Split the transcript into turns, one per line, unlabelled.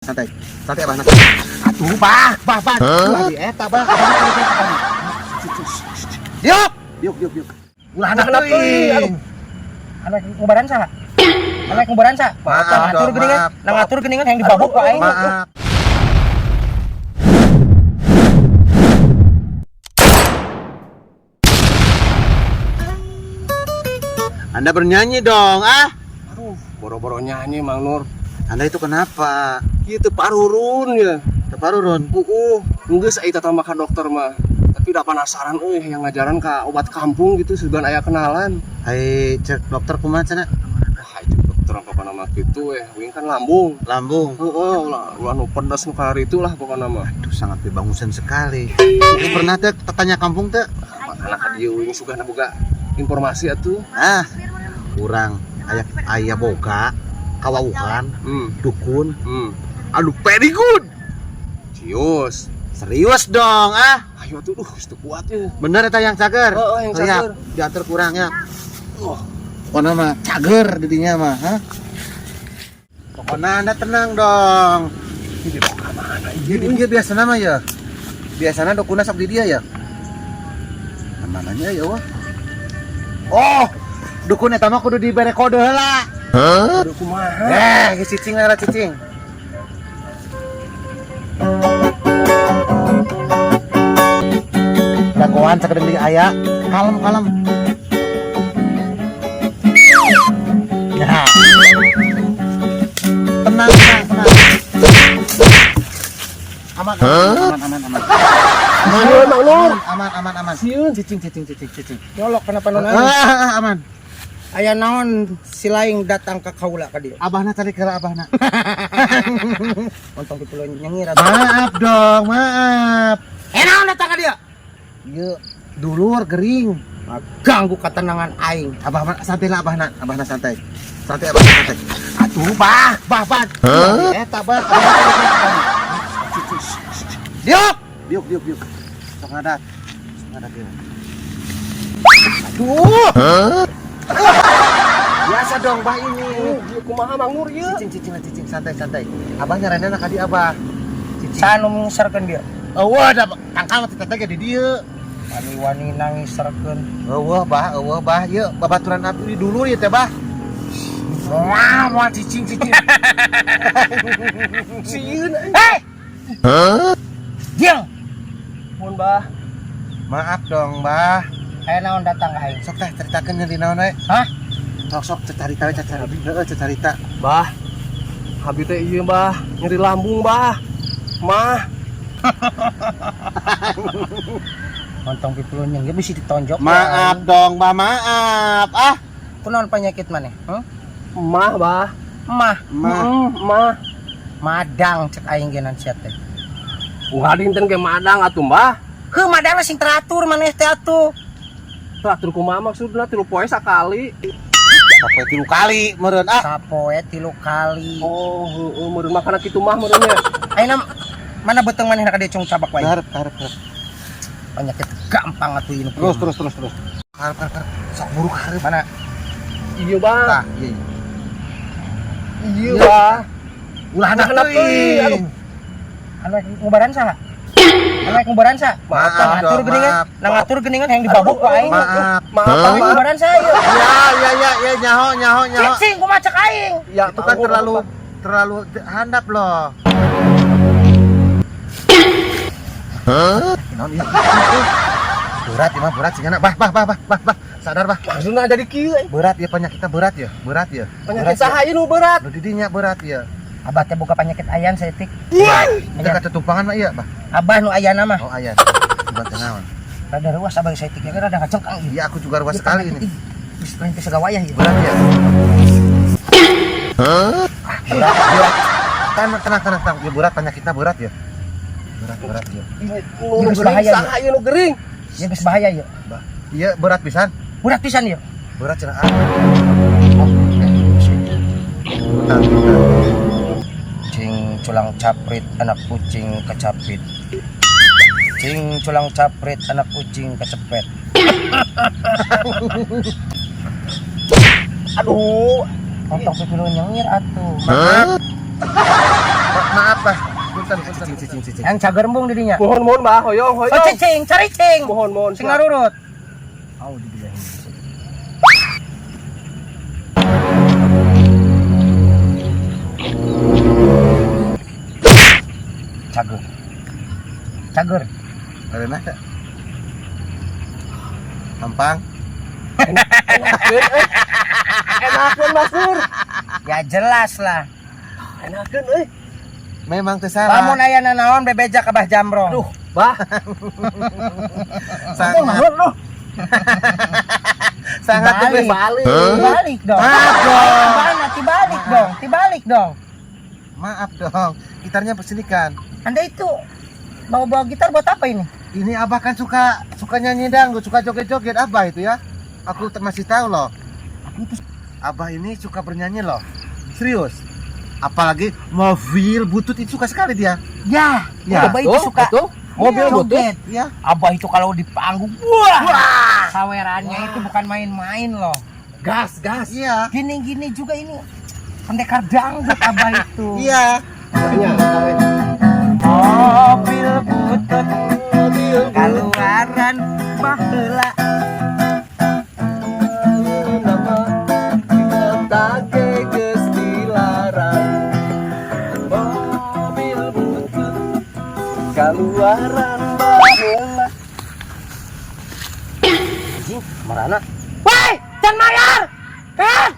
Santai, santai abah nanti. Atuh bah. Di eta bah. Diuk.
Ulah anak teuing. Anak ngubaran sa. Anak ngubaran sa. Ngatur geuningan yang dibabuk ka aing.
Maaf. Anda bernyanyi dong, ah?
Aduh, boro-boro nyanyi Mang Nur.
Anda itu kenapa?
Kieu teu parurun ya.
Teparurun.
Geus aya tata mah ka dokter mah. Tapi udah penasaran yang ngajaran ka obat kampung gitu sugan aya kenalan.
Hai, cek dokter kumaha cenah?
Wah, itu dokter apa nama kitu wing kan lambung.
Lambung.
Heeh, ulah nu pedes nu kari itu lah pokona mah.
Aduh, sangat bebangusan sekali. Itu pernah teh tanya kampung teh?
Anak ka dieu wing sugana boga informasi atuh.
Ah, kurang aya boga kawauhan, dukun.
Aduh, very good.
Serius dong, ah?
Ayo tuh, itu kuat ya.
Bener eta yang cager?
Oh, yang cager.
Diatur kurang ya. Pokoknya mah cager didinya mah, ha? Pokoknya Anda tenang dong.
Ini mau ke mana?
Dia biasa nama ya. Biasanya dukuna sok di dia ya. Mananya ya wah. Oh, dukun eta mah kudu dibere kode heula.
Aduh, kumaha?
Geus cicing lah cicing. Dagoan sakedeng di aya, kalem. Ya. Tenang. Aman. Aman.
Sieun.
Cicing.
Nyolok kenapa nona?
Aman.
Aya naon si laing datang ka kaula ka dieu.
Abahna tadi kira abahna.
Ontong kitu nyengir.
Maaf dong, maaf.
Naon datang ka dieu?
Ieu dulur gering.
Ganggu ketenangan aing.
Abah santai lah abahna santai. Santai abahna santai. Atuh bah. Eta bah. Diuk. Sok ngadat dia. Aduh. Biasa dong bah ini.
Kumaha Mang Nur ieu?
Cicing santai. Abahnya renana ka di abah.
Sanu ngisarkeun dieu.
Eueuh da tangkal mah teh di dieu.
Wani-wani nangisarkeun.
Eueuh bah, ieu babaturan abdi dulu ieu teh bah. Wah, cicing.
Sieun. Hei! Dieu. Mun bah,
Maaf dong, bah.
aya naon datang ka aing?
Sok teh ceritakeun di naon we?
Hah?
Sok carita. Heeh, carita.
Bah, habi teh ieu bah, nyeri lambung bah. Mah. Ontong pipulun yang bisa ditonjok.
Maaf dong, bah, maaf. Ah,
Kunaon penyakit maneh? Mah, bah. Mah. Madang cek aing genan sia teh. Ulah dinten ge madang atuh, Mbah. Heuh, madang sing teratur maneh teh atuh. Teratur kumaha maksudna 3 poe sakali.
sampai 3 kali meureun ah.
Sapoe 3 kali.
Oh, heeh, meureun makanan kitu mah meureun nya.
Ayeuna mana beuteung maneh ka dieu cung cabak wae.
Harap.
Penyakit gampang atuh ieu.
Terus. Harap. Sok buruk harap.
Mana?
Iya, Bang.
Tah, iya.
Iya, Bang.
Ulah anak teuing.
Aduh. Anak ngubaran sa.
Maaf dong, maaf.
Ngatur geuningan yang dibabuk ka aing.
Maaf.
Maaf, ngubaran sa ieu.
Ya, nyaho.
Cicing kumaha cek aing.
Ya,
Itu kan terlalu handap loh. Naon ieu? Berat sih bah. Sadar bah.
Maksudna jadi kieu.
Berat ya penyakitnya berat ya.
Penyakit saha ieu nu berat?
Nu didinya berat ya.
Abah teh boga penyakit ayan saeutik.
Ada ketumpangan mah iya bah.
Abah nu ayana mah.
Oh ayah. Bukan naon.
Rada ruas abah saeutik ya rada ngacengkang ieu.
Iya aku juga ruas sekali ini.
Geus lain teh sagawayah ieu.
Berat ya. Berat. Tenang. Ya berat penyakitnya berat ya. Berat ya.
Nu
Geus bahaya
saha ieu nu gering?
Ya geus bahaya ieu.
Iya berat pisan.
Berat pisan ieu.
Berat cenah.
Cing culang caprit anak kucing kecapit. Cing culang caprit anak kucing kecepet.
Aduh,
Ontong pipilun nyengir atuh.
Maaf bah. Punten. Cicing.
Yang cager embung didinya.
Mohon bah, hoyong.
Oh cicing, cari cing.
Mohon.
Sing ngarurut. Oh dibilang. Cager.
Ada nak? Tampang.
Enakeun Mas Nur.
Ya jelas lah.
Enakeun euy.
Memang teu salah.
Lamun aya naon bebeja ka Bah Jamrong.
Duh, bah.
sangat
Duh.
sangat
Dibalik.
balik.
Tibalik dong. Tibalik dong.
Maaf dong. Gitarnya persinikan.
Anda itu bawa gitar buat apa ini?
Ini abah kan suka nyanyi dangdut, suka joget-joget abah itu ya. Aku masih tahu loh. Abah ini suka bernyanyi loh. Serius. Apalagi mobil butut itu suka sekali dia.
Ya, Abah itu suka
Betul. Mobil
Iya,
butut.
joget.
Ya.
Abah itu kalau di panggung, wah, sawerannya itu bukan main-main loh.
Gas.
Iya.
Gini juga ini pendekar dangdut Abah itu.
Iya.
Makanya,
Mobil butut kaluaran baheula.
nama kita tage geus dilarang. Mobil butut kaluaran baheula.
Anjing, marana. Woi, can mayar. Kan?